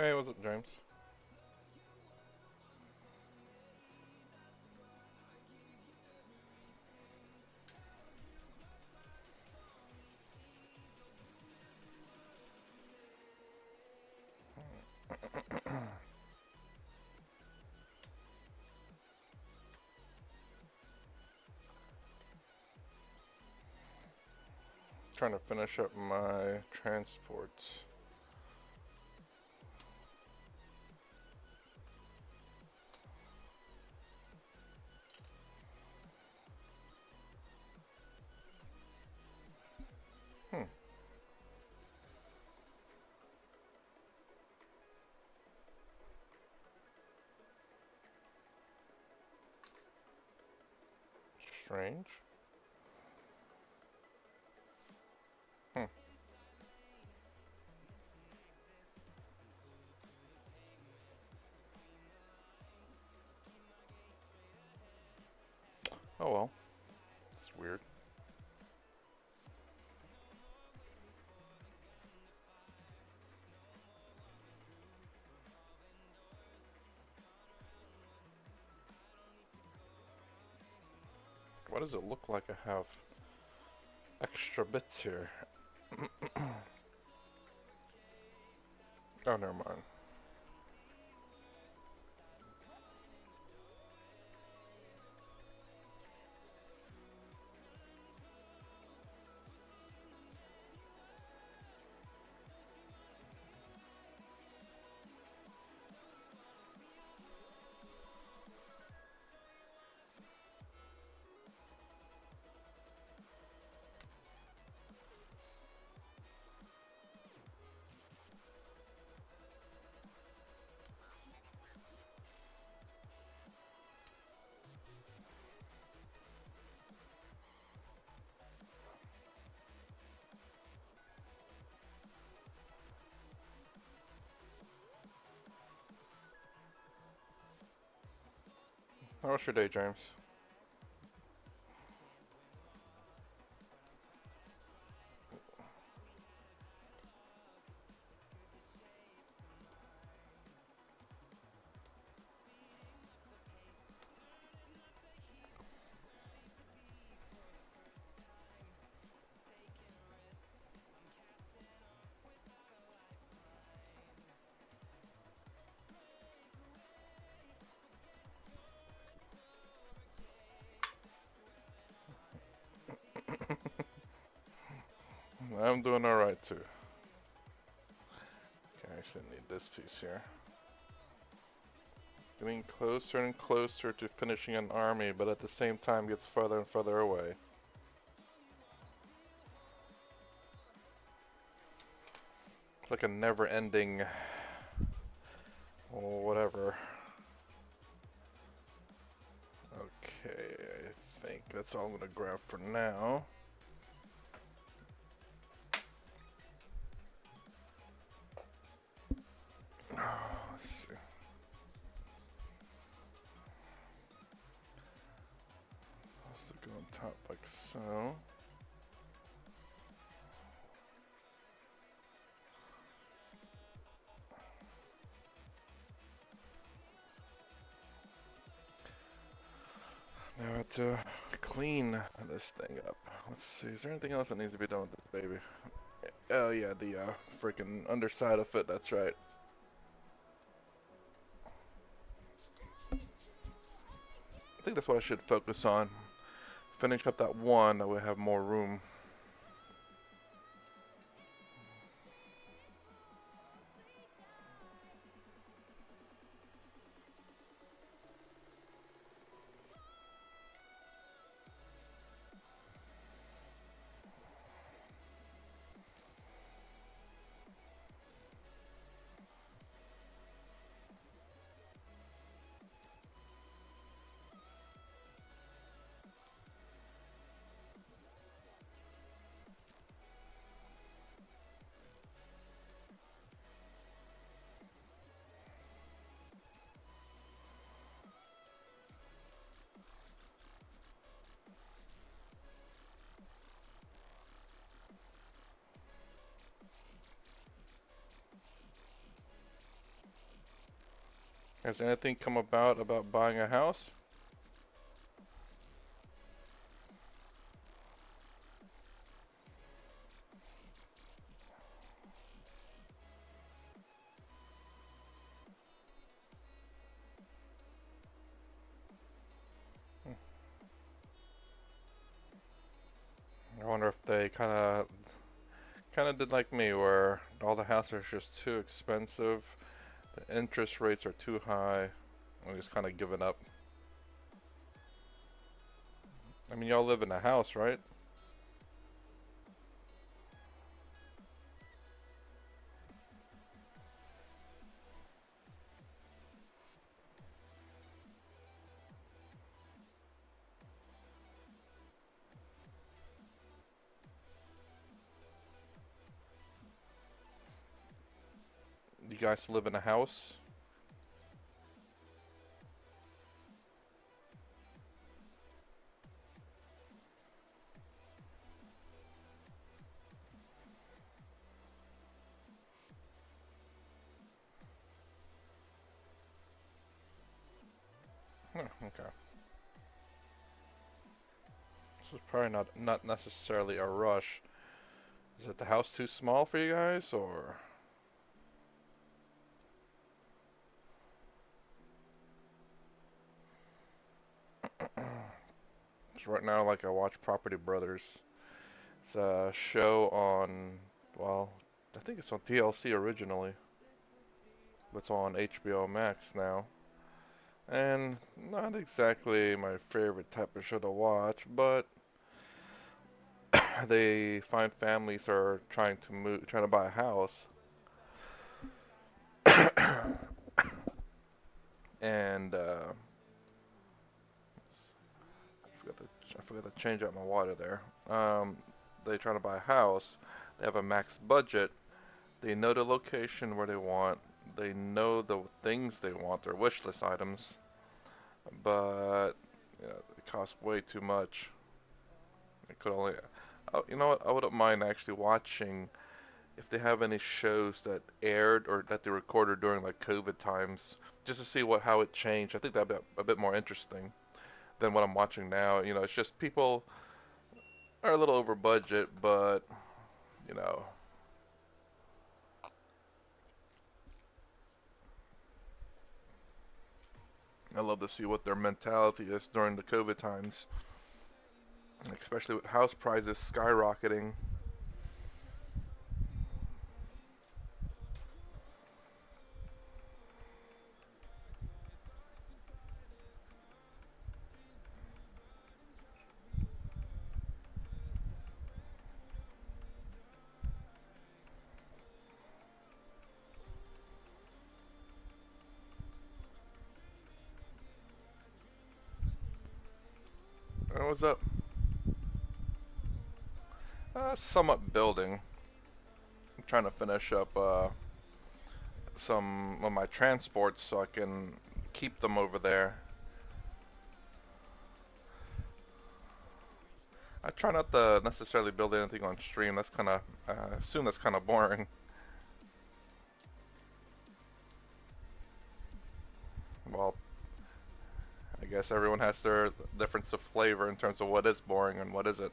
Hey, what's up, James? Trying to finish up my transports. Hmm. Strange. Hmm. Oh well. It's weird. Why does it look like I have extra bits here? Oh, never mind. How was your day, James? I'm doing alright too. Okay, I actually need this piece here. Getting closer and closer to finishing an army, but at the same time gets further and further away. It's like a never-ending, whatever. Okay, I think that's all I'm gonna grab for now. Let's see. Also go on top like so. Now I have to clean this thing up. Let's see, is there anything else that needs to be done with this baby? Oh yeah, the freaking underside of it, that's right. I think that's what I should focus on. Finish up that one, that way I have more room. Has anything come about buying a house? I wonder if they kind of did like me, where all the houses are just too expensive, the interest rates are too high. I'm just kind of giving up. I mean, y'all live in a house, right? You guys live in a house? Huh, okay. This is probably not necessarily a rush. Is it the house too small for you guys, or? So right now, like I watch Property Brothers. It's a show on, well, I think it's on TLC originally, but it's on HBO Max now. And not exactly my favorite type of show to watch, but they find families are trying to buy a house, and I forgot to change out my water there. They trying to buy a house. They have a max budget. They know the location where they want. They know the things they want, their wish list items, but it costs way too much. It could only. Oh, you know what? I wouldn't mind actually watching if they have any shows that aired or that they recorded during like COVID times, just to see how it changed. I think that'd be a bit more interesting than what I'm watching now. It's just people are a little over budget, but you know, I love to see what their mentality is during the COVID times, especially with house prices skyrocketing. What's up? Somewhat building. I'm trying to finish up some of my transports so I can keep them over there. I try not to necessarily build anything on stream. That's kind of, I assume that's kind of boring. Well, I guess everyone has their difference of flavor in terms of what is boring and what isn't.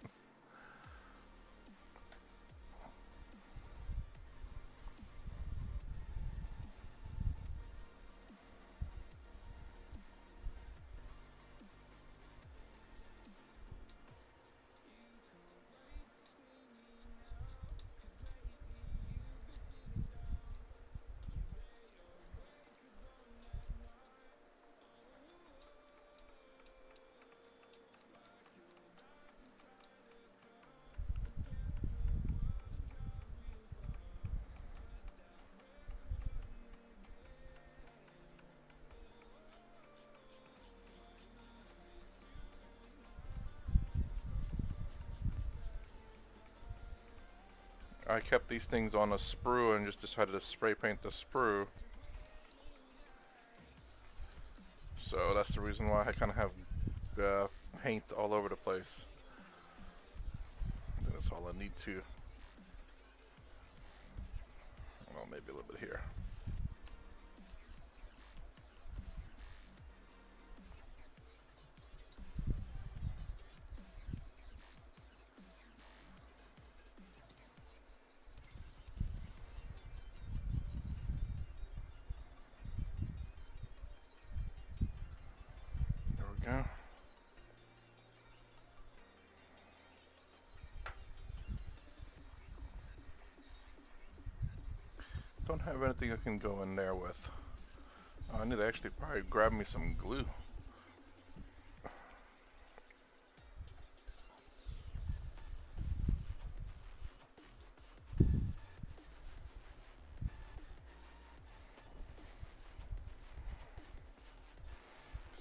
I kept these things on a sprue and just decided to spray paint the sprue. So that's the reason why I kind of have paint all over the place. And that's all I need to. Well, maybe a little bit here. go. Don't have anything I can go in there with. I need to actually probably grab me some glue.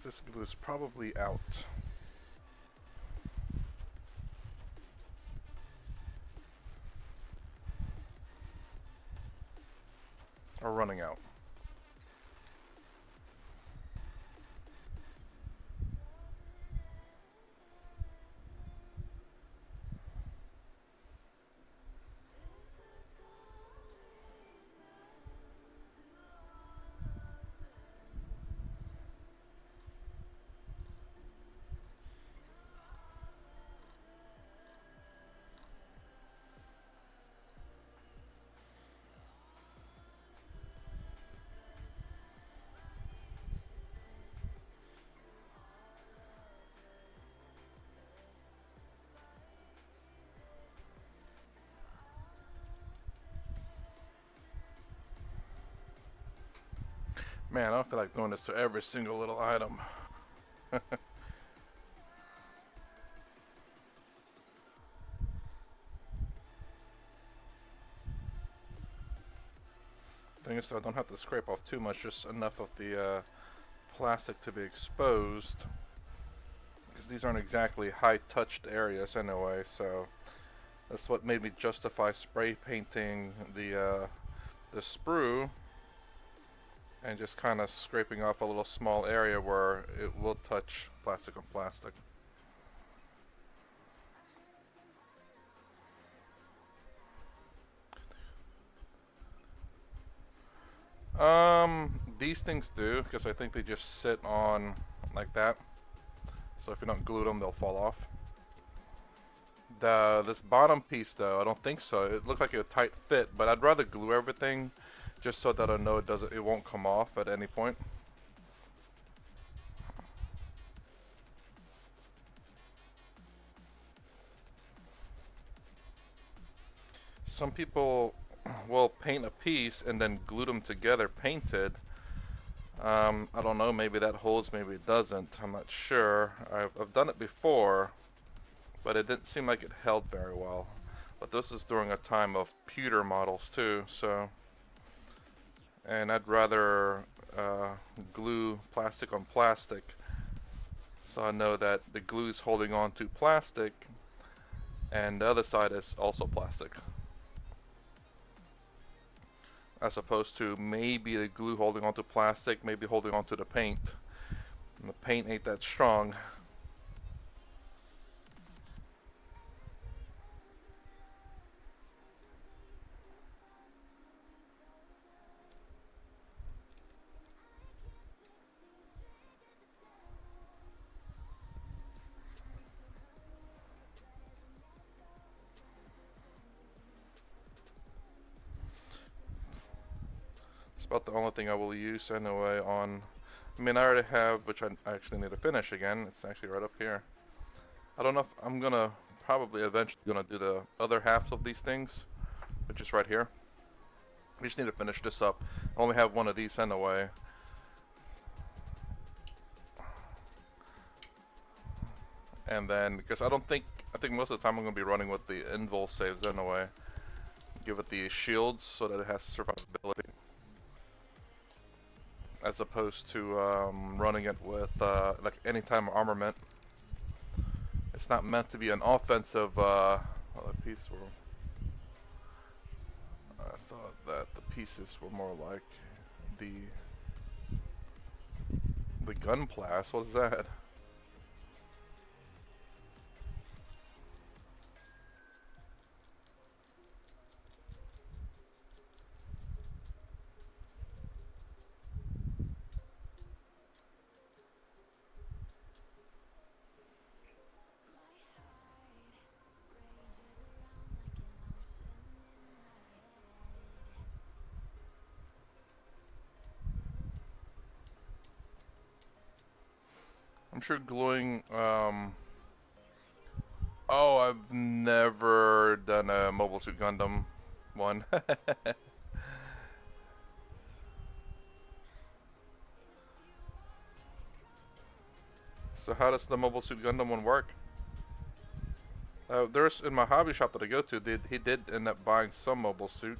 This glue is probably out. Or running out. Man, I don't feel like doing this to every single little item. Thing is, so I don't have to scrape off too much, just enough of the plastic to be exposed. Because these aren't exactly high-touched areas anyway, so that's what made me justify spray painting the sprue and just kind of scraping off a little small area where it will touch plastic on plastic. These things do, because I think they just sit on like that. So if you don't glue them, they'll fall off. This bottom piece though, I don't think so. It looks like a tight fit, but I'd rather glue everything just so that I know it won't come off at any point. Some people will paint a piece and then glue them together painted. I don't know, maybe that holds, maybe it doesn't. I'm not sure. I've done it before, but it didn't seem like it held very well. But this is during a time of pewter models too, so. And I'd rather glue plastic on plastic, so I know that the glue is holding on to plastic, and the other side is also plastic. As opposed to maybe the glue holding onto plastic, maybe holding onto the paint. And the paint ain't that strong. It's about the only thing I will use anyway on. I mean, I already have, which I actually need to finish again. It's actually right up here. I don't know if I'm gonna probably eventually gonna do the other halves of these things, which is right here. We just need to finish this up. I only have one of these anyway. And then, because I think most of the time I'm gonna be running with the invul saves anyway. Give it the shields so that it has survivability. As opposed to running it with like any time armament. It's not meant to be an offensive piece. I thought that the pieces were more like the gun blast. What is that? I'm sure gluing. Oh, I've never done a Mobile Suit Gundam one. So how does the Mobile Suit Gundam one work? There's in my hobby shop that I go to. He did end up buying some Mobile Suit.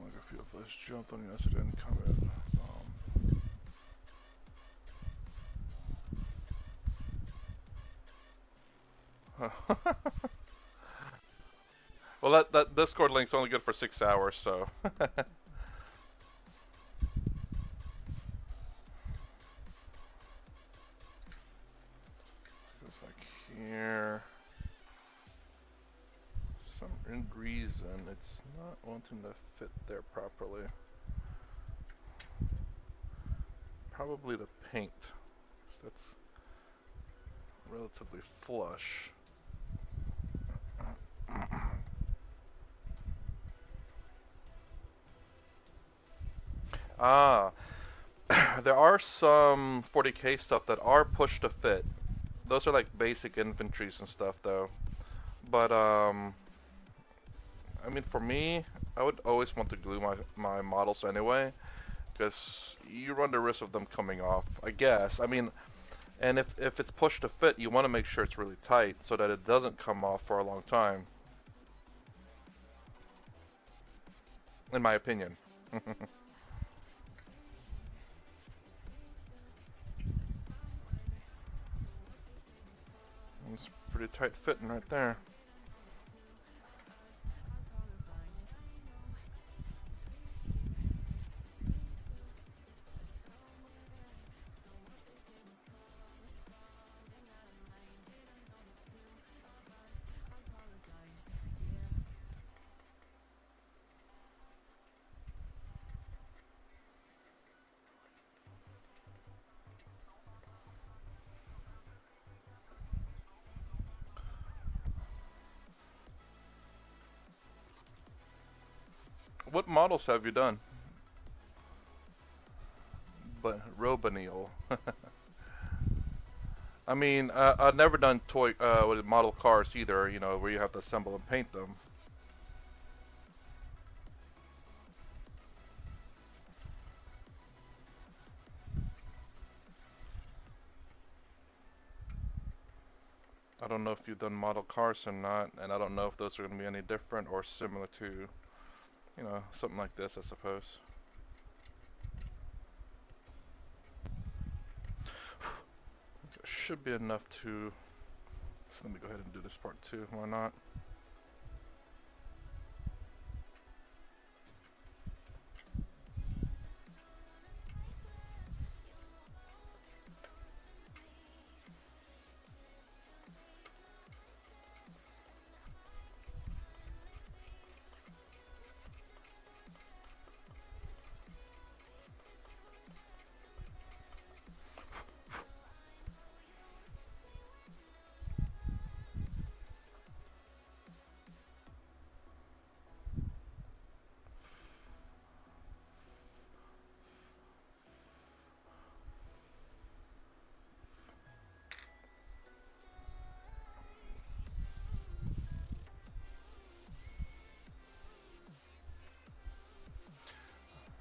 Like a few of us jumped on you, so didn't come in. Well, that Discord link's only good for 6 hours, so. Goes like here. Some reason it's not wanting to fit there properly. Probably the paint, 'cause that's relatively flush. Ah, there are some 40k stuff that are pushed to fit. Those are like basic infantries and stuff though. But I mean for me, I would always want to glue my models anyway, because you run the risk of them coming off, I guess. I mean, and if it's pushed to fit, you want to make sure it's really tight so that it doesn't come off for a long time, in my opinion. It's pretty tight fitting right there. What models have you done? But Robanil. I mean, I've never done toy with model cars either. You know, where you have to assemble and paint them. I don't know if you've done model cars or not, and I don't know if those are going to be any different or similar to, you know, something like this, I suppose. Should be enough to. So let me go ahead and do this part too. Why not?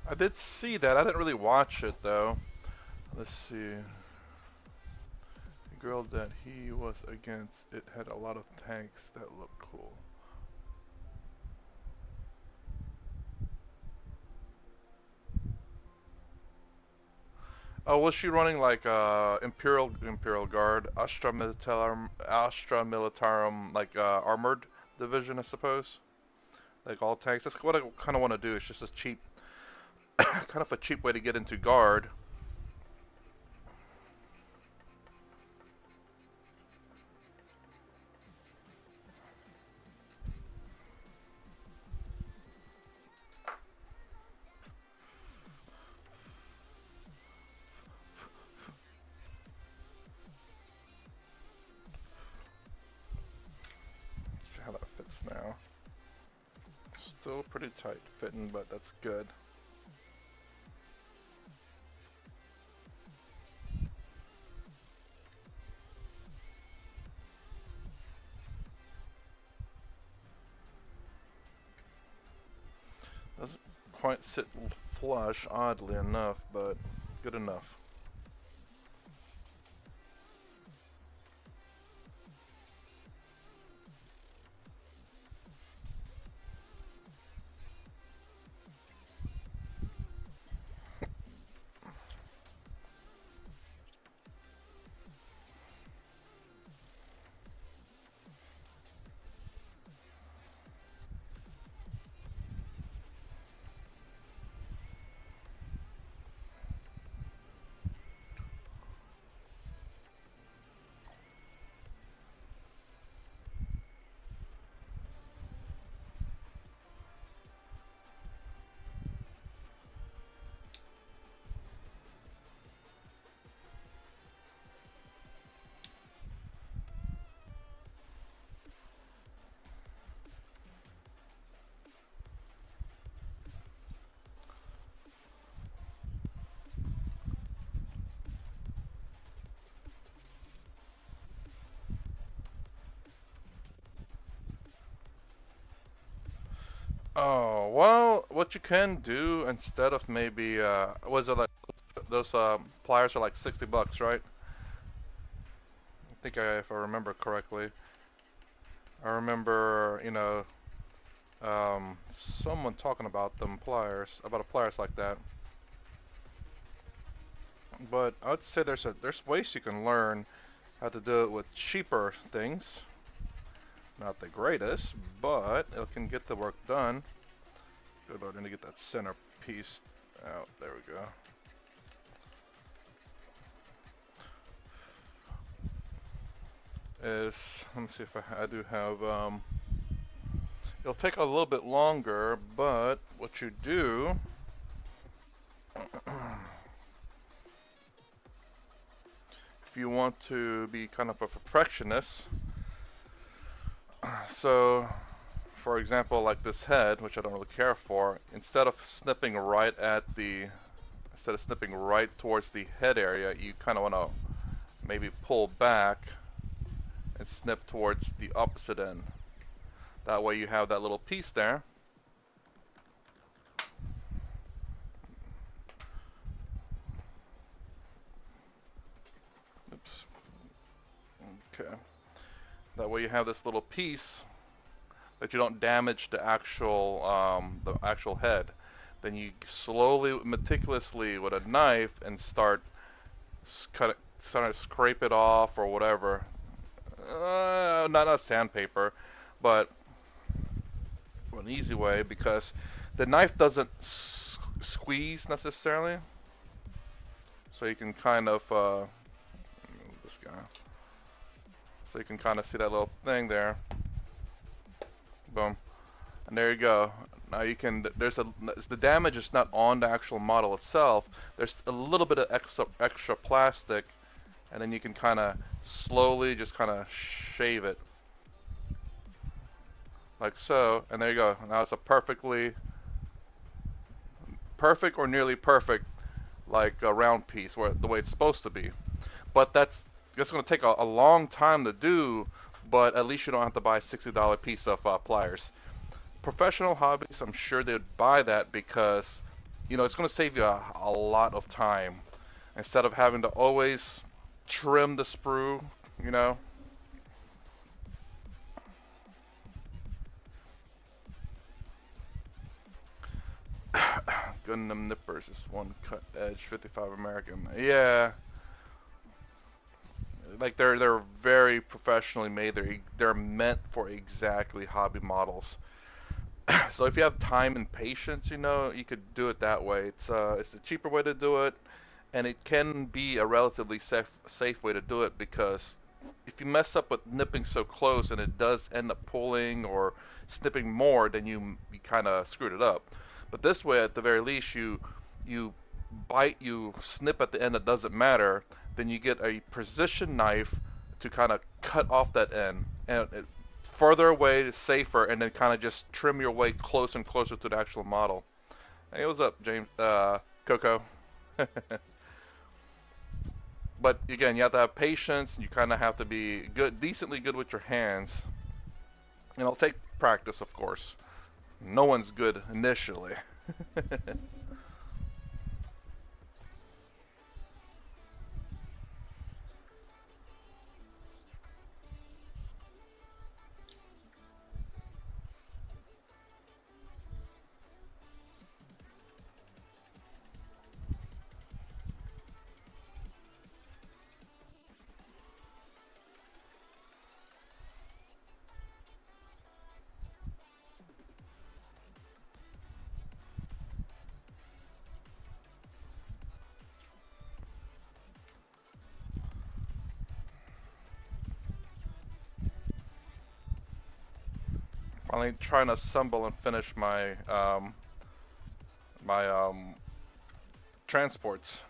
I did see that. I didn't really watch it though. Let's see. The girl that he was against, it had a lot of tanks that looked cool. Oh, was she running like Imperial Guard, Astra Militarum, like armored division, I suppose? Like all tanks. That's what I kind of want to do. It's just a cheap, kind of a cheap way to get into guard. Let's see how that fits now. Still pretty tight fitting, but that's good. Doesn't quite sit flush, oddly enough, but good enough. Oh, well, what you can do instead of maybe, was it like, those pliers are like 60 bucks, right? I think if I remember correctly. I remember, someone talking about them pliers, about a pliers like that. But I'd say there's ways you can learn how to do it with cheaper things. Not the greatest, but it can get the work done. Good lord, I need to get that center piece out. There we go. Let me see if I do have, it'll take a little bit longer, but what you do, if you want to be kind of a perfectionist, so for example, like this head, which I don't really care for, instead of snipping right towards the head area, you kind of want to maybe pull back and snip towards the opposite end. That way you have that little piece there. Oops. Okay. That way you have this little piece that you don't damage the actual head. Then you slowly, meticulously with a knife and start to scrape it off or whatever. Not sandpaper, but an easy way, because the knife doesn't squeeze necessarily. So you can kind of this guy. So you can kind of see that little thing there. Boom. And there you go. Now you can, the damage is not on the actual model itself. There's a little bit of extra plastic, and then you can kind of slowly just kind of shave it. Like so, and there you go. Now it's a perfect or nearly perfect, like a round piece, where the way it's supposed to be. But that's going to take a long time to do, but at least you don't have to buy a $60 piece of pliers. Professional hobbies, I'm sure they'd buy that because, it's going to save you a lot of time. Instead of having to always trim the sprue, Gundam nippers is one cut edge 55 American. Yeah, like they're very professionally made. They're meant for exactly hobby models. So if you have time and patience, you could do it that way. It's the cheaper way to do it, and it can be a relatively safe way to do it because if you mess up with nipping so close and it does end up pulling or snipping more, then you kind of screwed it up. But this way, at the very least, you bite, you snip at the end. It doesn't matter. Then you get a precision knife to kind of cut off that end, and further away is safer, and then kind of just trim your way closer and closer to the actual model. Hey, what's up, James? Coco. But again, you have to have patience. You kind of have to be good, decently good with your hands, and it'll take practice, of course. No one's good initially. Finally, trying to assemble and finish my transports.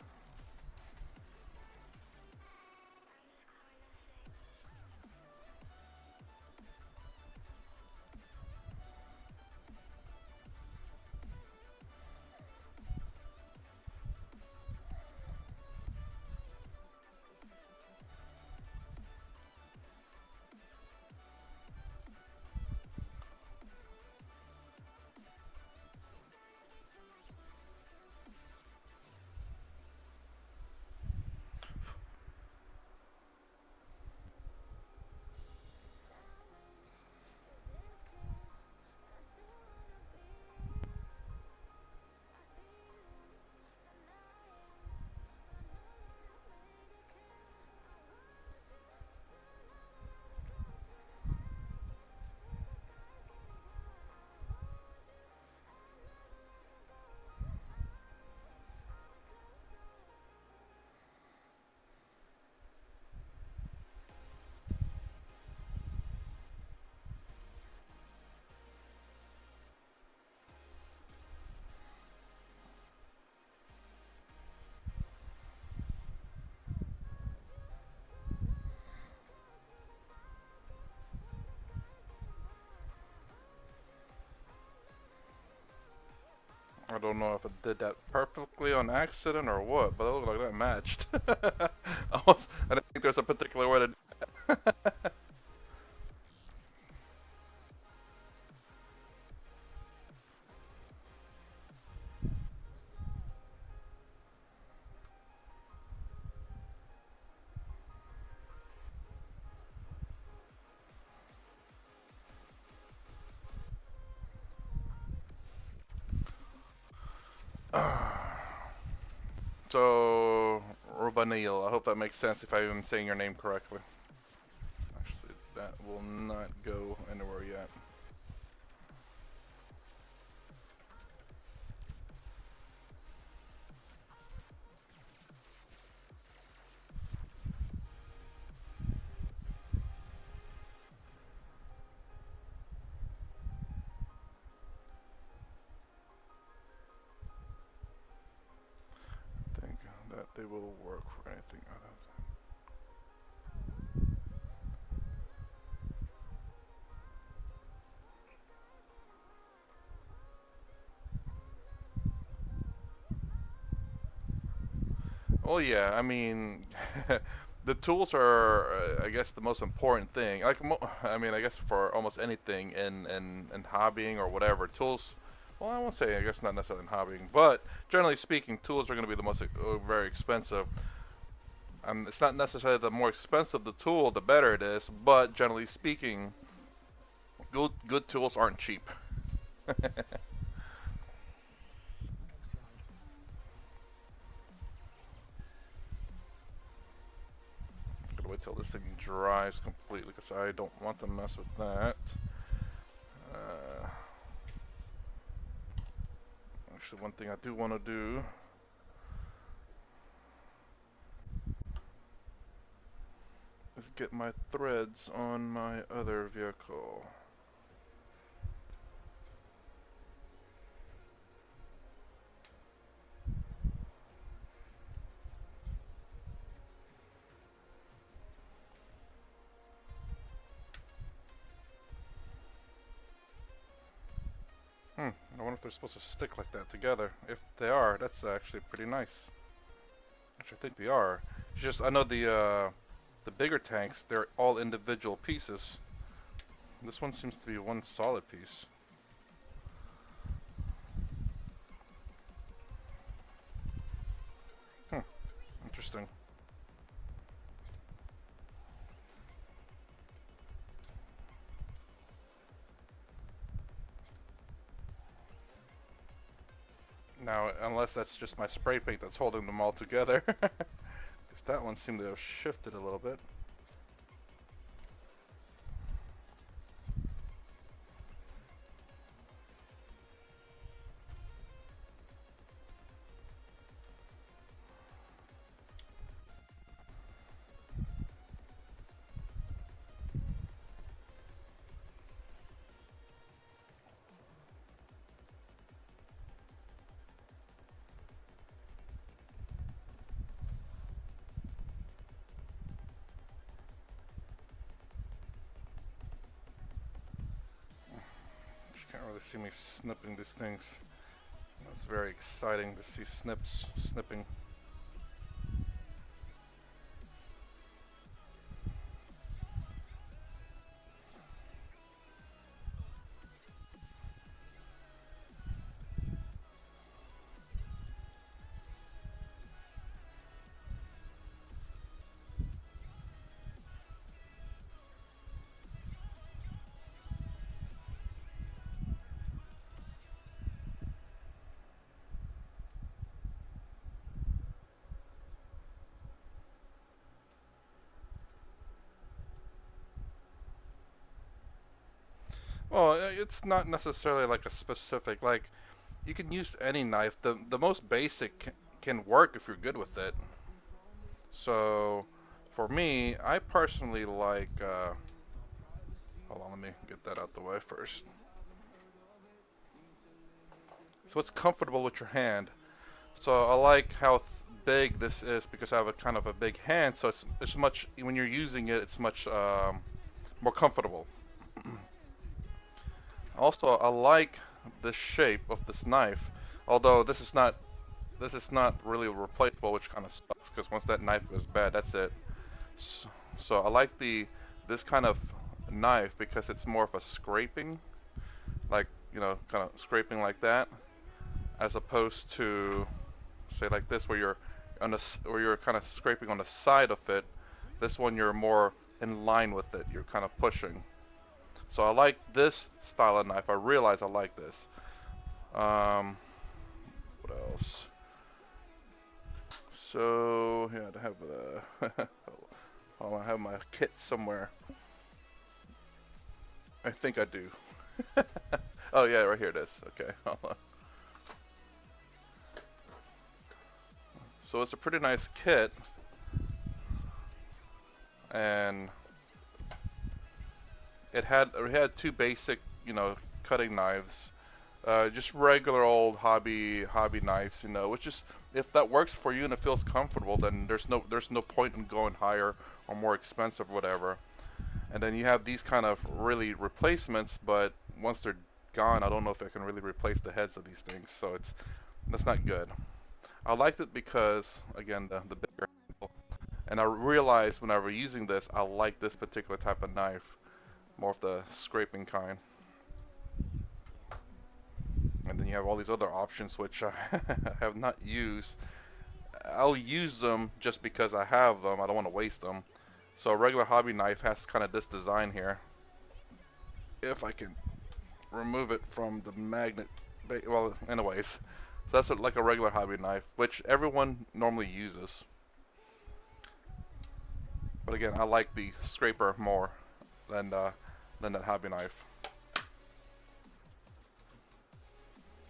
I don't know if it did that perfectly on accident or what, but it looked like that matched. I don't think there's a particular way to. So, Rubanil, I hope that makes sense if I'm saying your name correctly. Actually, that will not go anywhere yet. I think that they will work for anything other Oh yeah, I mean, the tools are, I guess, the most important thing. I mean, I guess for almost anything in hobbying or whatever, tools. Well, I won't say, I guess not necessarily in hobbying, but generally speaking, tools are going to be the most very expensive. It's not necessarily the more expensive the tool, the better it is, but generally speaking, good tools aren't cheap. till this thing dries completely because I don't want to mess with that. Actually, one thing I do want to do is get my threads on my other vehicle. I wonder if they're supposed to stick like that together. If they are, that's actually pretty nice. Which I think they are. It's just I know the bigger tanks, they're all individual pieces. This one seems to be one solid piece. Interesting. Now, unless that's just my spray paint that's holding them all together. Because that one seemed to have shifted a little bit. Can't really see me snipping these things. It's very exciting to see snipping. Well, it's not necessarily like a specific, like, you can use any knife. The most basic can work if you're good with it. So, for me, I personally like, hold on, let me get that out the way first. So it's comfortable with your hand. So I like how big this is because I have a kind of a big hand, so it's much, when you're using it, it's much more comfortable. Also, I like the shape of this knife, although this is not really replaceable, which kind of sucks because once that knife goes bad, that's it. So, so I like this kind of knife because it's more of a scraping, like, you know, kind of scraping like that, as opposed to say like this where you're where you're kind of scraping on the side of it. This one you're more in line with it. You're kind of pushing. So I like this style of knife. I realize I like this. What else? So yeah, I have the. Oh, I have my kit somewhere. I think I do. Oh yeah, right here it is. Okay. So it's a pretty nice kit, and it had two basic, you know, cutting knives, just regular old hobby knives, you know, which is, if that works for you and it feels comfortable, then there's no point in going higher or more expensive, whatever. And then you have these kind of really replacements, but once they're gone, I don't know if I can really replace the heads of these things, so that's not good. I liked it because, again, the bigger handle. And I realized whenever using this, I like this particular type of knife, more of the scraping kind. And then you have all these other options which I have not used. I'll use them just because I have them. I don't want to waste them. So a regular hobby knife has kind of this design here. If I can remove it from the magnet. Well, anyways. So that's like a regular hobby knife, which everyone normally uses. But again, I like the scraper more than uh, than that hobby knife.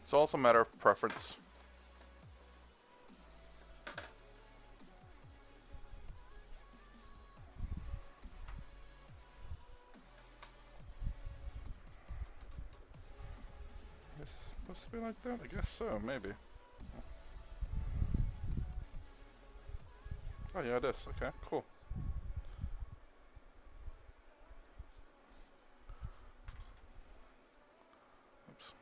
It's also a matter of preference. Is it supposed to be like that? I guess so, maybe. Oh yeah, it is. Okay, cool. Oops.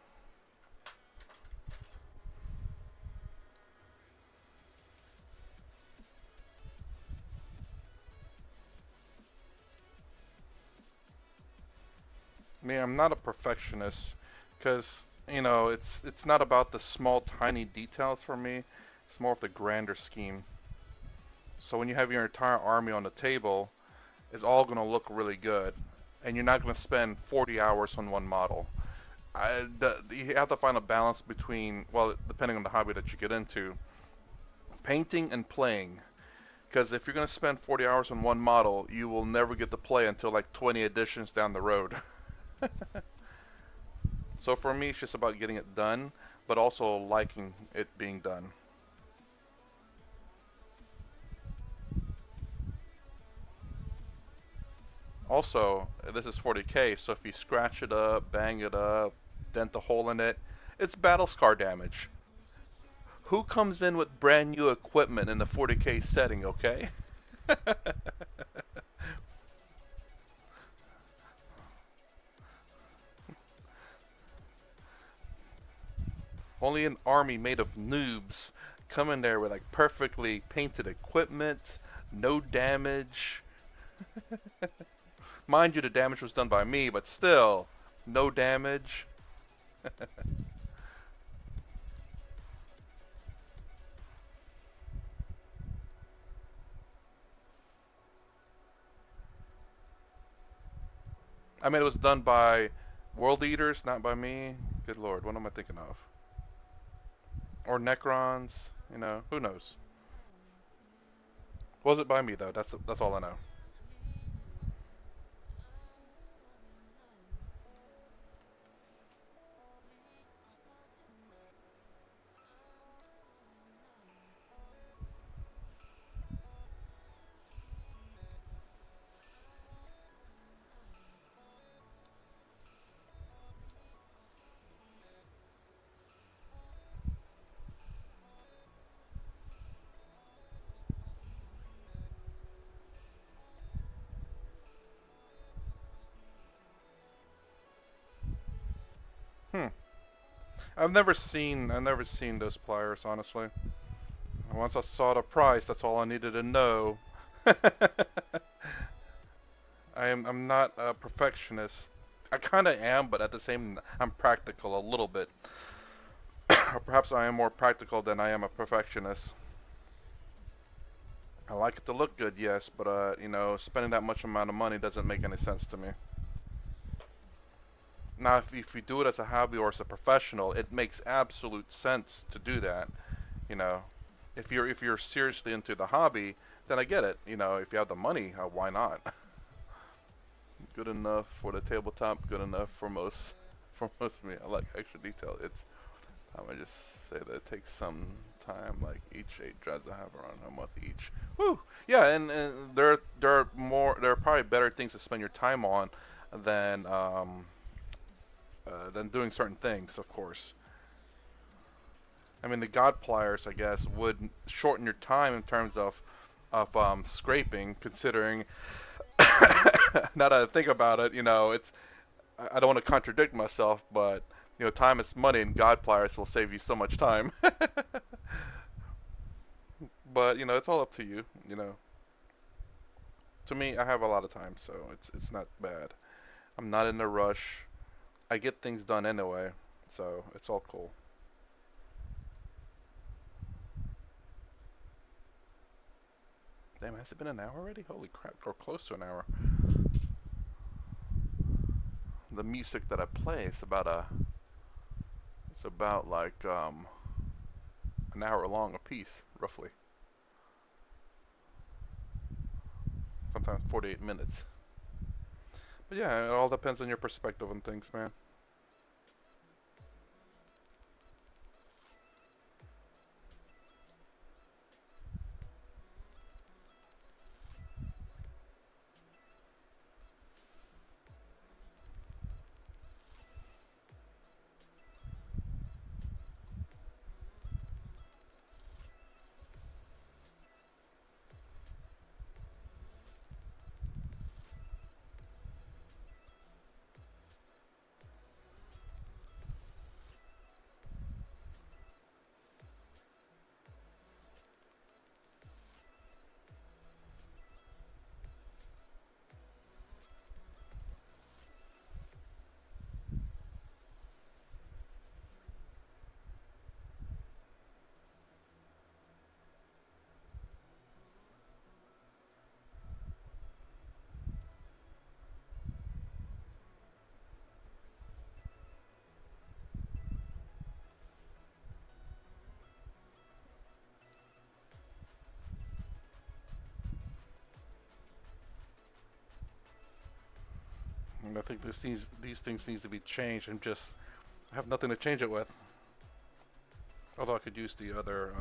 Me, I'm not a perfectionist, because it's not about the small, tiny details for me. It's more of the grander scheme. So when you have your entire army on the table, it's all gonna look really good, and you're not gonna spend 40 hours on one model. You have to find a balance between, well, depending on the hobby that you get into, painting and playing. Because if you're gonna spend 40 hours on one model, you will never get to play until like 20 editions down the road. So for me, it's just about getting it done, but also liking it being done. Also, this is 40K, so if you scratch it up, bang it up, dent a hole in it, it's battle scar damage. Who comes in with brand new equipment in the 40K setting, okay? Only an army made of noobs come in there with like perfectly painted equipment, no damage. Mind you, the damage was done by me, but still, no damage. I mean, it was done by World Eaters, not by me. Good lord, what am I thinking of? Or Necrons, who knows? Was it by me though? That's all I know. Hmm. I've never seen those pliers, honestly. Once I saw the price, that's all I needed to know. I'm not a perfectionist. I kind of am, but at the same, I'm practical a little bit. Or perhaps I am more practical than I am a perfectionist. I like it to look good, yes, but spending that much amount of money doesn't make any sense to me. Now, if you do it as a hobby or as a professional, it makes absolute sense to do that. You know, if you're seriously into the hobby, then I get it. If you have the money, why not? Good enough for the tabletop, good enough for most for most of me. I like extra detail. I might just say that it takes some time, like each 8 dreads I have around a month each. Woo! Yeah, and there are probably better things to spend your time on than than doing certain things, of course. I mean, the God pliers, I guess, would shorten your time in terms of scraping, considering now that I think about it, it's I don't want to contradict myself, but time is money, and God pliers will save you so much time. But it's all up to you. To me, I have a lot of time, so it's not bad. I'm not in a rush. I get things done anyway, so it's all cool. Damn, has it been an hour already? Holy crap, or close to an hour. The music that I play is about like an hour long a piece, roughly. sometimes 48 minutes. But yeah, it all depends on your perspective on things, man. And I think these things needs to be changed, and just I have nothing to change it with. Although I could use the other,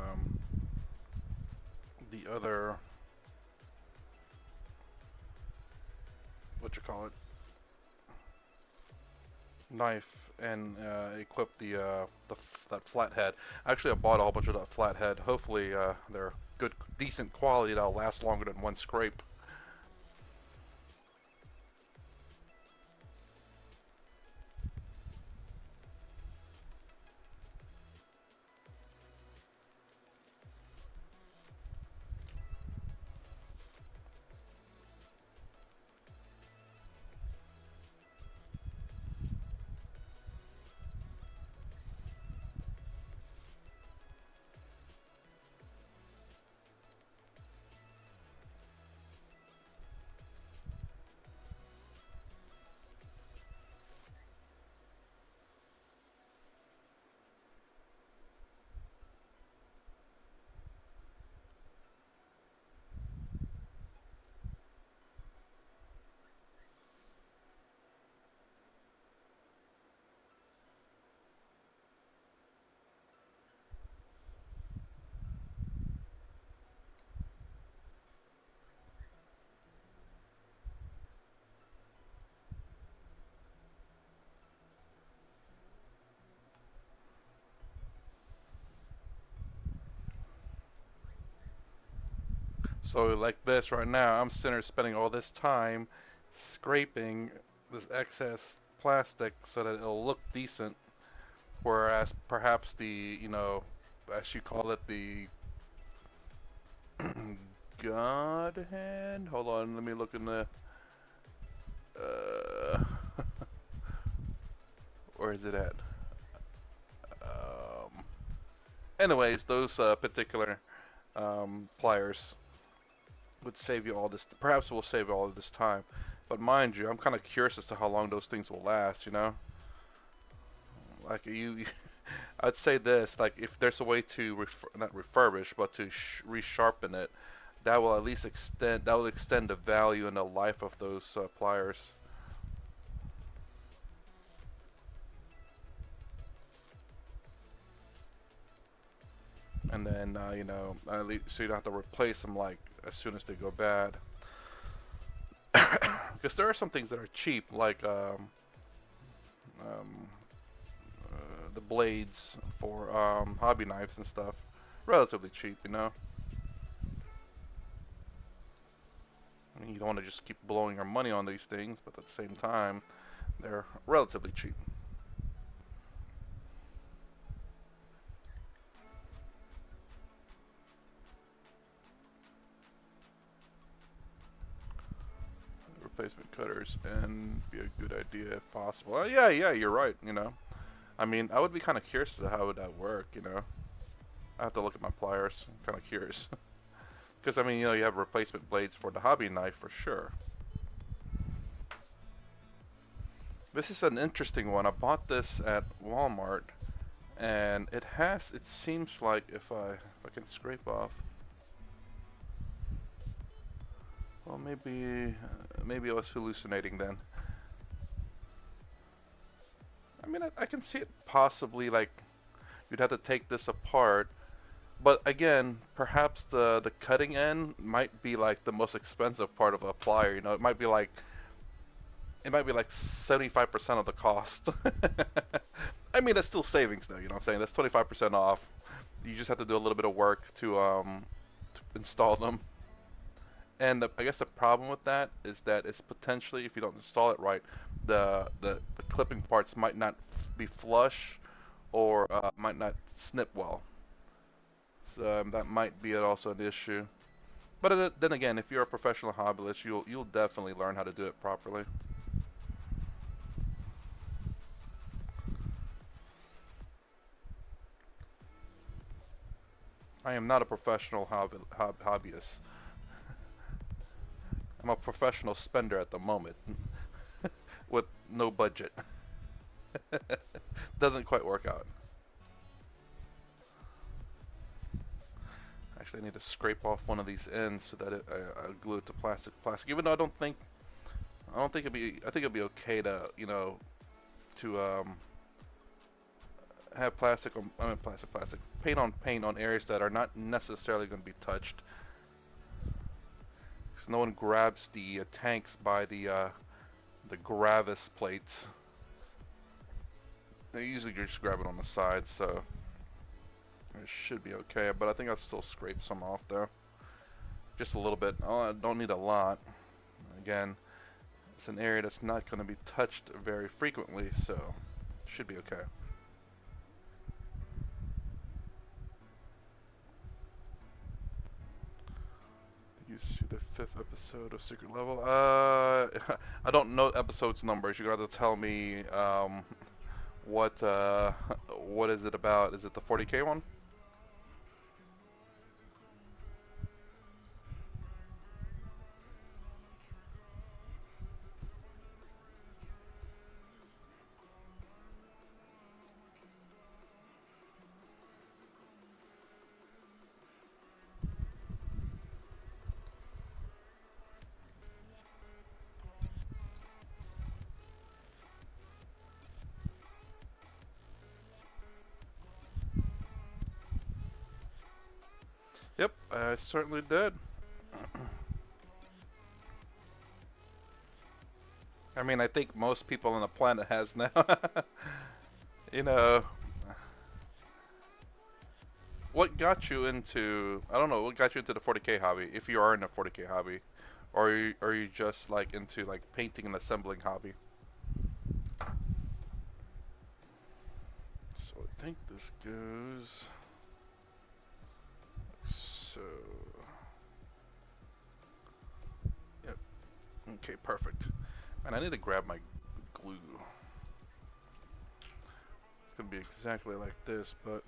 what you call it, knife, and equip that flathead. Actually, I bought a whole bunch of that flathead. Hopefully, they're good, decent quality that'll last longer than one scrape. So like this right now, I'm sitting there spending all this time scraping this excess plastic so that it'll look decent, whereas perhaps the, as you call it, the God hand. Hold on, let me look in the. Uh, where is it at? Um, anyways, those particular pliers would save you all this. Perhaps will save you all of this time. But mind you, I'm kind of curious as to how long those things will last. Like I'd say this, like if there's a way to not refurbish, but to resharpen it, that will at least extend the value and the life of those pliers. And then at least so you don't have to replace them like as soon as they go bad. Because there are some things that are cheap, like um, the blades for hobby knives and stuff, relatively cheap. I mean, you don't want to just keep blowing your money on these things, but at the same time, they're relatively cheap. Replacement cutters and be a good idea if possible. Yeah, you're right. I mean, I would be kind of curious as to how would that work. I have to look at my pliers. I'm kind of curious. Because, I mean, you have replacement blades for the hobby knife for sure. This is an interesting one. I bought this at Walmart, and it seems like if I can scrape off. Well, maybe I was hallucinating then. I mean, I can see it possibly like you'd have to take this apart, but again, perhaps the cutting end might be like the most expensive part of a plier. You know, it might be like 75% of the cost. I mean, that's still savings though. You know what I'm saying? That's 25% off. You just have to do a little bit of work to install them. And I guess the problem with that is that it's potentially, if you don't install it right, the clipping parts might not be flush or might not snip well. So that might be also an issue. But then again, if you're a professional hobbyist, you'll definitely learn how to do it properly. I am not a professional hobbyist. I'm a professional spender at the moment with no budget. Doesn't quite work out. Actually, I need to scrape off one of these ends so that I glue it to plastic. Even though I don't think I think it'd be okay to, to have plastic, paint on areas that are not necessarily going to be touched. Because no one grabs the tanks by the gravis plates. They usually just grab it on the side, so it should be okay. But I think I'll still scrape some off though, just a little bit. Oh, I don't need a lot. Again, it's an area that's not going to be touched very frequently, so it should be okay. You see the 5th episode of Secret Level? I don't know episodes numbers. You gotta tell me what what is it about? Is it the 40K one? Yep, I certainly did. I mean, I think most people on the planet has now. You know, what got you into, I don't know, what got you into the 40K hobby, if you are in the 40K hobby? Or are you just like into like painting and assembling hobby? So I think this goes so. Yep. Okay, perfect. And I need to grab my glue. It's gonna be exactly like this, but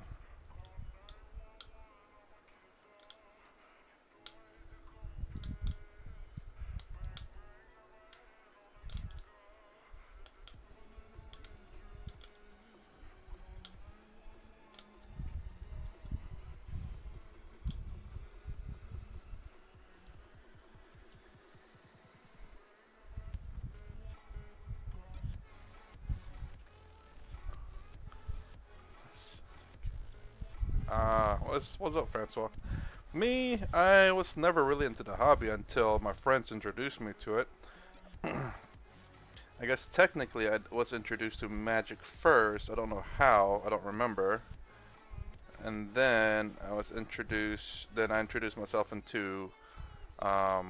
what's up, Francois? Me, I was never really into the hobby until my friends introduced me to it. I guess technically I was introduced to Magic first. I don't know how. I don't remember. And then I introduced myself into, what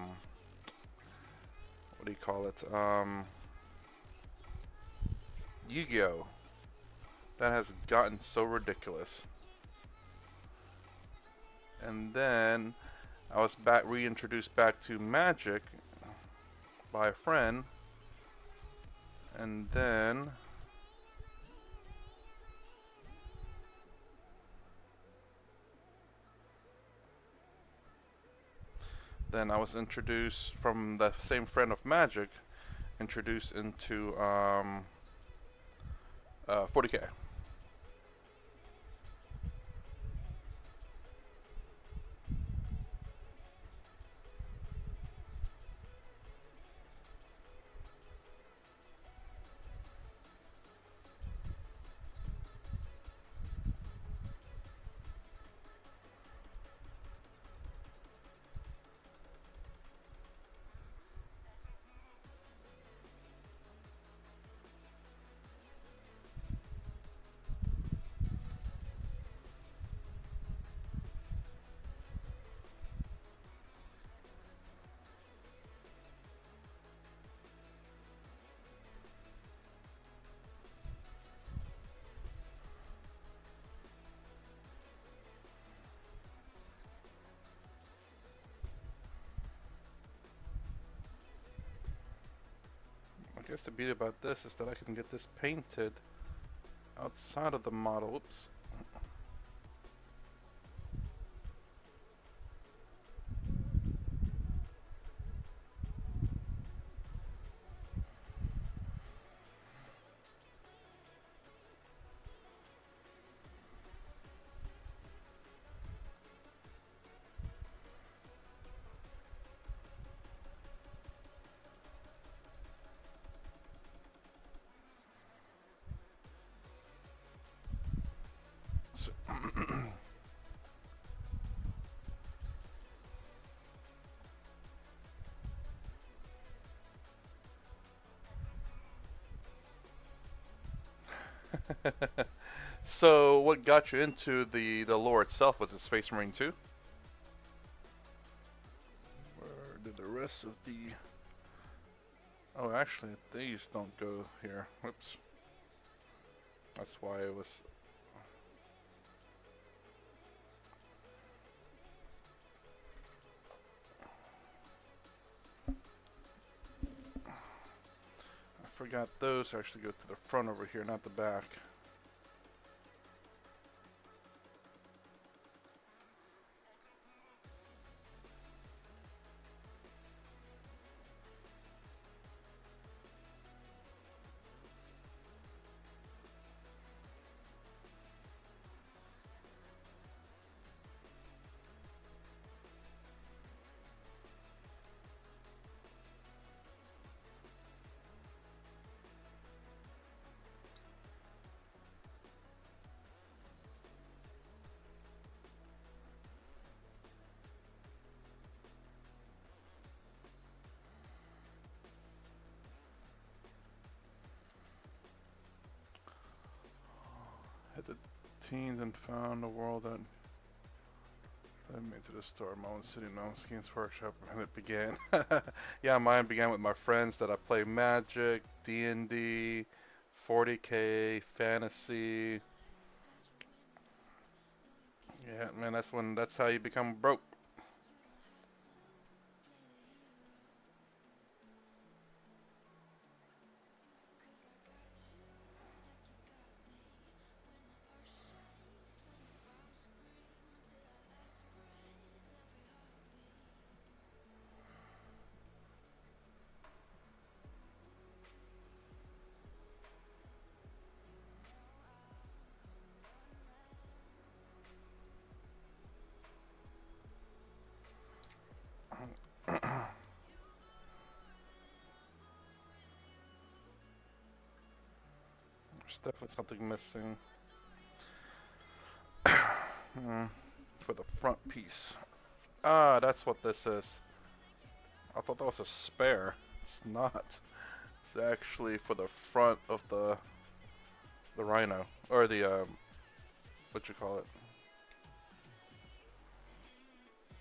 do you call it? Yu-Gi-Oh! That has gotten so ridiculous. And then I was reintroduced back to Magic by a friend. And then I was introduced from the same friend of Magic, introduced into 40K. I guess the beauty about this is that I can get this painted outside of the model. Whoops. So so what got you into the lore itself? Was it Space Marine 2? Where did the rest of the... Oh, actually, these don't go here. Whoops. That's why it was... I forgot those actually go to the front over here, not the back. Hit the teens and found a world that led me to the store. My own city, no Games Workshop, and it began. Yeah, mine began with my friends that I play Magic, D&D, 40K, Fantasy. Yeah, man, that's how you become broke. There's definitely something missing. For the front piece. Ah, that's what this is. I thought that was a spare. It's not. It's actually for the front of the Rhino, or the what you call it,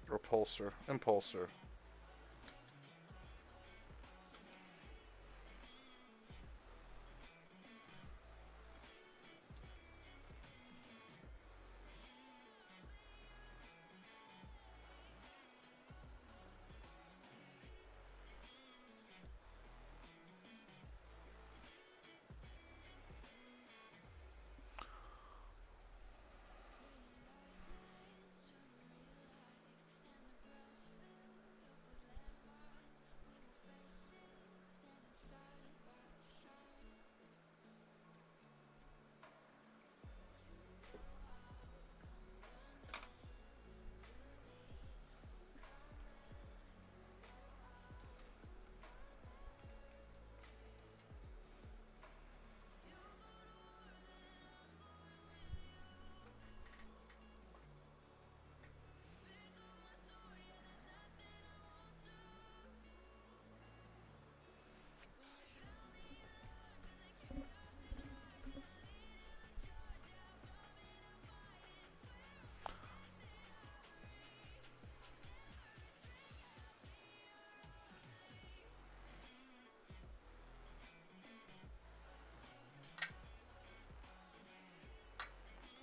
impulsor.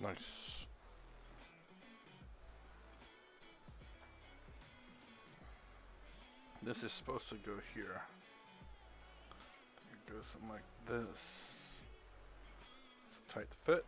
Nice. This is supposed to go here. Go something like this. It's a tight fit.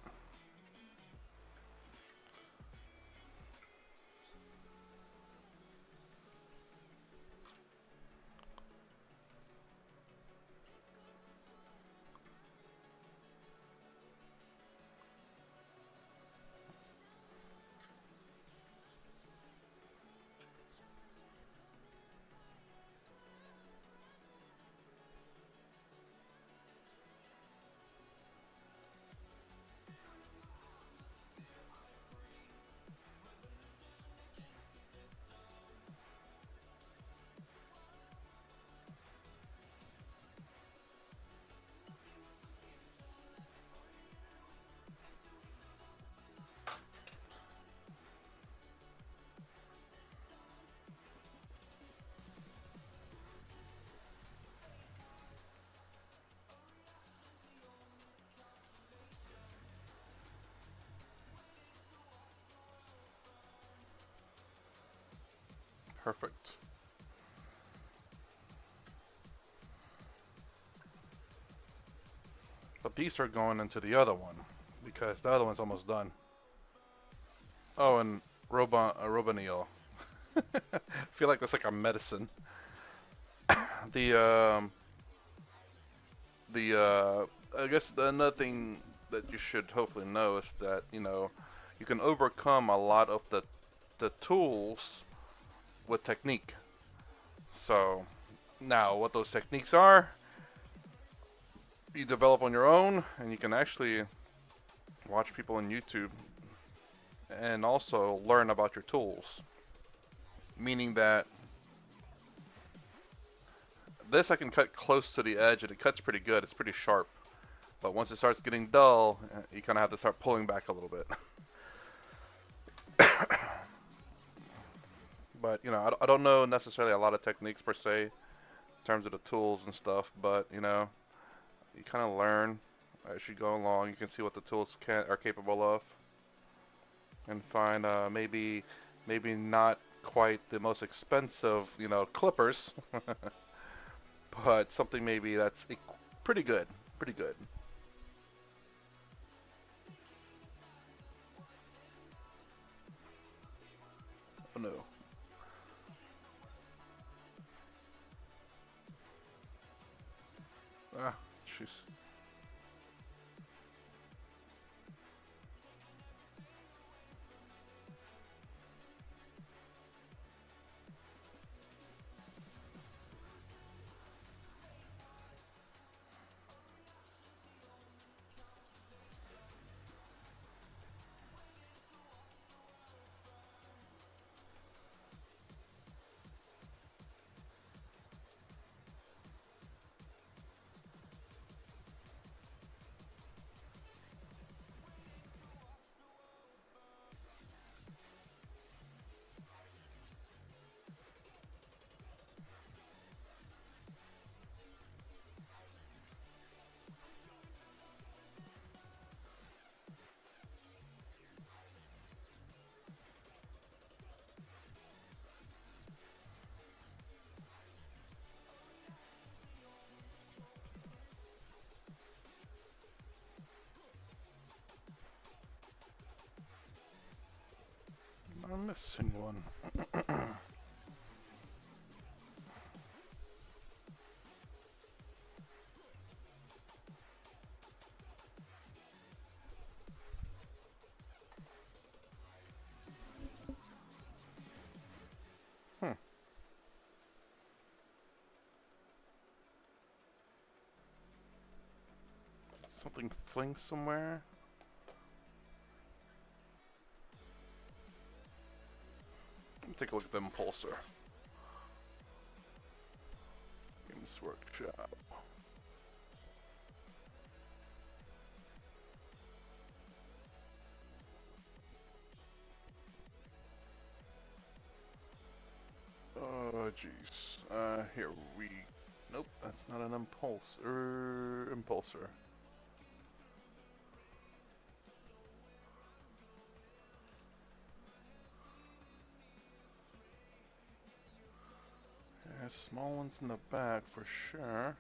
Perfect. But these are going into the other one because the other one's almost done. Oh, and Robanil. I feel like that's like a medicine. The I guess another thing that you should hopefully know is that you can overcome a lot of the tools with technique. So now what those techniques are, you develop on your own, and you can actually watch people on YouTube and also learn about your tools. Meaning that this I can cut close to the edge and it cuts pretty good. It's pretty sharp. But once it starts getting dull, you kind of have to start pulling back a little bit. But, I don't know necessarily a lot of techniques per se in terms of the tools and stuff, but, you kind of learn as you go along. You can see what the tools are capable of and find maybe not quite the most expensive, clippers, but something maybe that's pretty good, pretty good. Oh no. Ah, jeez. I'm missing one. Hmm. Something fling somewhere. Let me take a look at the impulsor. Games Workshop. Oh, jeez. Here we. Nope, that's not an impulsor. There's small ones in the back for sure.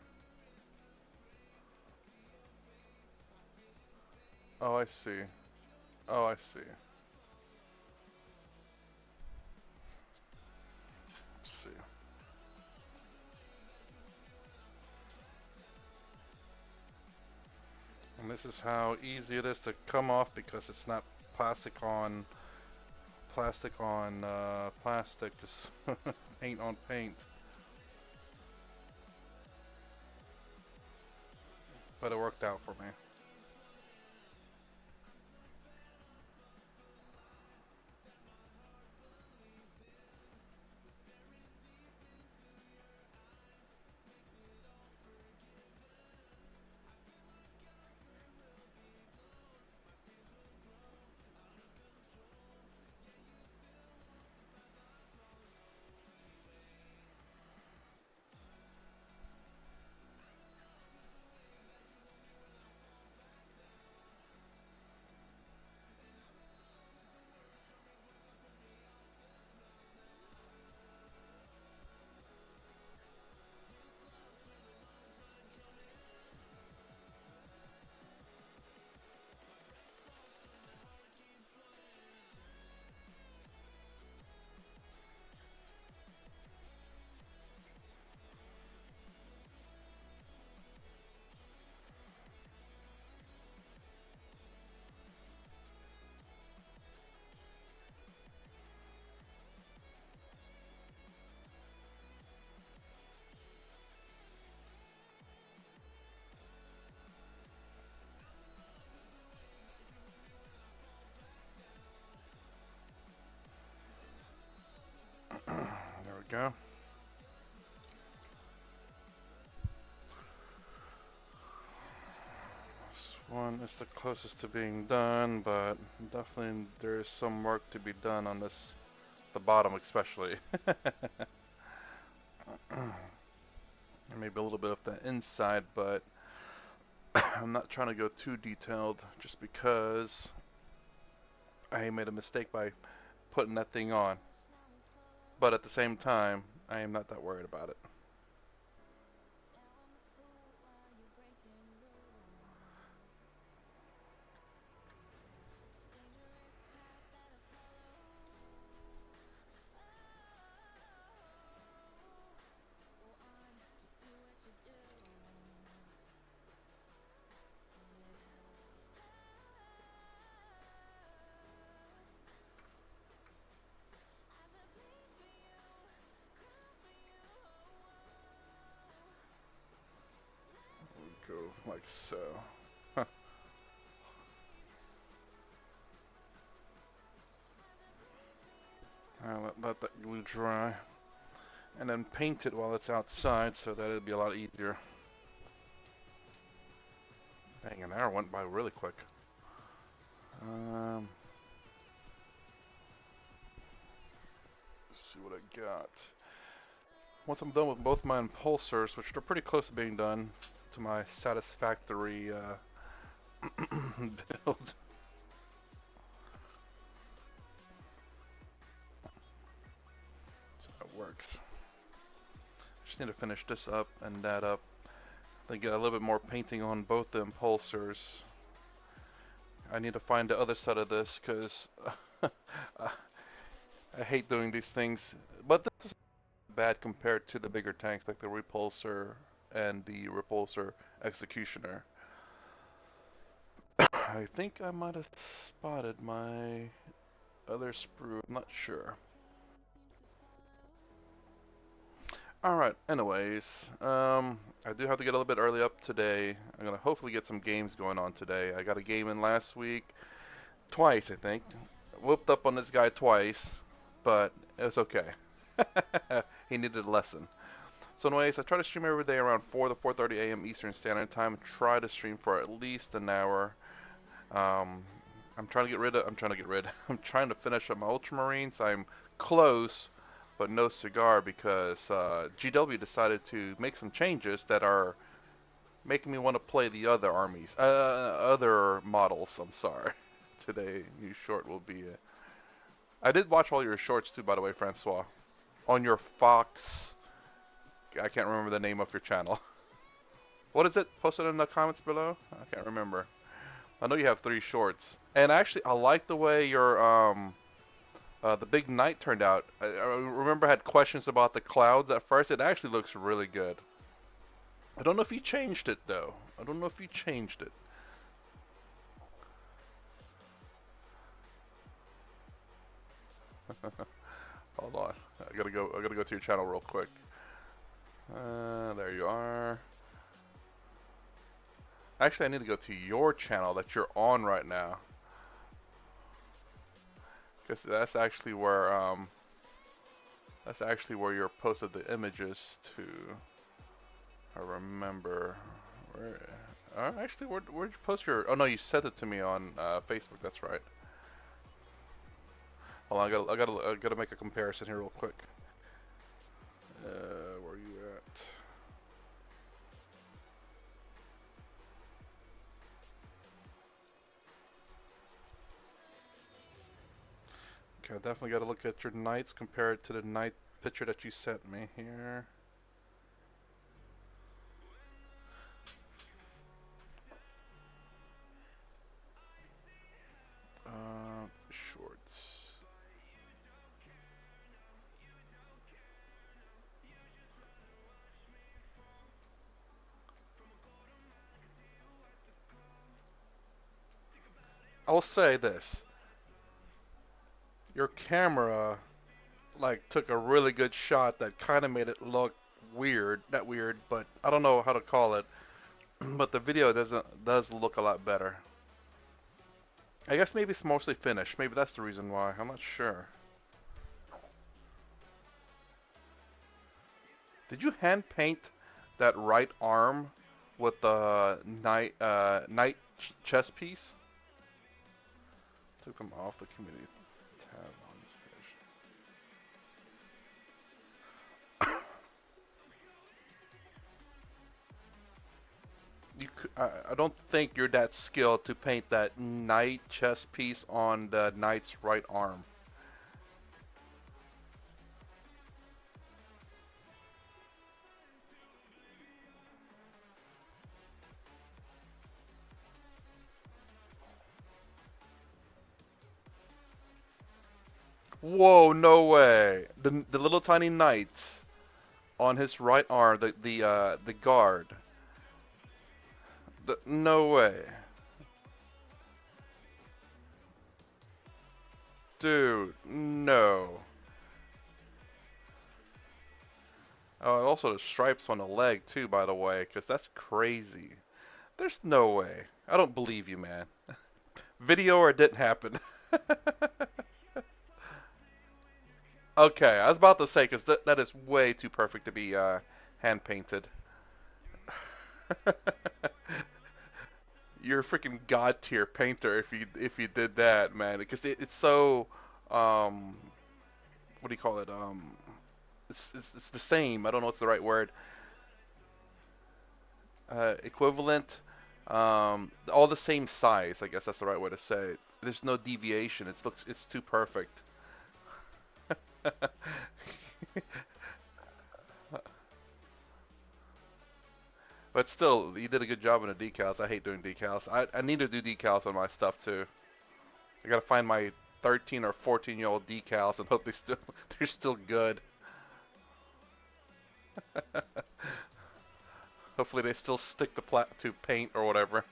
Oh, I see. Oh, I see. Let's see. And this is how easy it is to come off because it's not plastic on plastic, just paint on paint. But it worked out for me. There we go. This one is the closest to being done, but definitely there is some work to be done on this, the bottom especially. And maybe a little bit of the inside, but I'm not trying to go too detailed just because I made a mistake by putting that thing on. But at the same time, I am not that worried about it. Go like so. Huh. I'll let that glue dry. And then paint it while it's outside so that it'll be a lot easier. Dang, an hour went by really quick. Let's see what I got. Once I'm done with both my impulsors, which are pretty close to being done to my satisfactory build. So that works. Just need to finish this up and that up. Then get a little bit more painting on both the impulsors. I need to find the other side of this because I hate doing these things. But this is bad compared to the bigger tanks like the repulsor and the repulsor executioner. I think I might have spotted my other sprue. I'm not sure. Alright, anyways, I do have to get a little bit early up today. I'm gonna hopefully get some games going on today. I got a game in last week, twice I think. Whooped up on this guy twice, but it's okay. He needed a lesson. So anyways, I try to stream every day around 4 to 4:30 a.m. Eastern Standard Time. Try to stream for at least an hour. I'm trying to get rid of, I'm trying to finish up my Ultramarines. I'm close, but no cigar because GW decided to make some changes that are making me want to play the other armies, other models. I'm sorry. Today, new short will be. I did watch all your shorts too, by the way, Francois. On your Fox, I can't remember the name of your channel. What is it? Post it in the comments below. I can't remember. I know you have 3 shorts. And actually, I like the way your the big night turned out. I remember I had questions about the clouds at first. It actually looks really good. I don't know if you changed it though. I don't know if you changed it. Hold on. I gotta go. I gotta go to your channel real quick. There you are. Actually, I need to go to your channel that you're on right now, because that's actually where you're posted the images to. I remember. Where? Actually, where'd you post your? Oh no, you sent it to me on Facebook. That's right. Hold on, I gotta make a comparison here real quick. Where are you at? Okay, I definitely gotta look at your nights compared to the night picture that you sent me here. Shorts. I'll say this. Your camera like took a really good shot that kind of made it look weird. Not weird, but I don't know how to call it. But the video does look a lot better. I guess maybe it's mostly finished. Maybe that's the reason why. I'm not sure. Did you hand paint that right arm with the knight chest piece? Took them off the community tab on this page. I don't think you're that skilled to paint that knight chest piece on the knight's right arm. Whoa, no way. The little tiny knights on his right arm, the guard. No way. Dude, no. Oh, also the stripes on the leg too, by the way, because that's crazy. There's no way. I don't believe you, man. Video or it didn't happen. Okay, I was about to say, because that is way too perfect to be hand painted. You're a freaking god tier painter if you did that, man. Because it's so what do you call it? It's the same. I don't know what's the right word. Equivalent. All the same size. I guess that's the right way to say it. There's no deviation. It's too perfect. But still, you did a good job on the decals. I hate doing decals. I need to do decals on my stuff too. I gotta find my 13 or 14-year-old decals and hope they're still good. Hopefully they still stick to paint or whatever.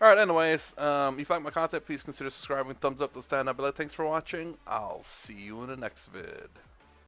Alright, anyways, if you like my content, please consider subscribing, thumbs up, to stand up below. Thanks for watching. I'll see you in the next vid.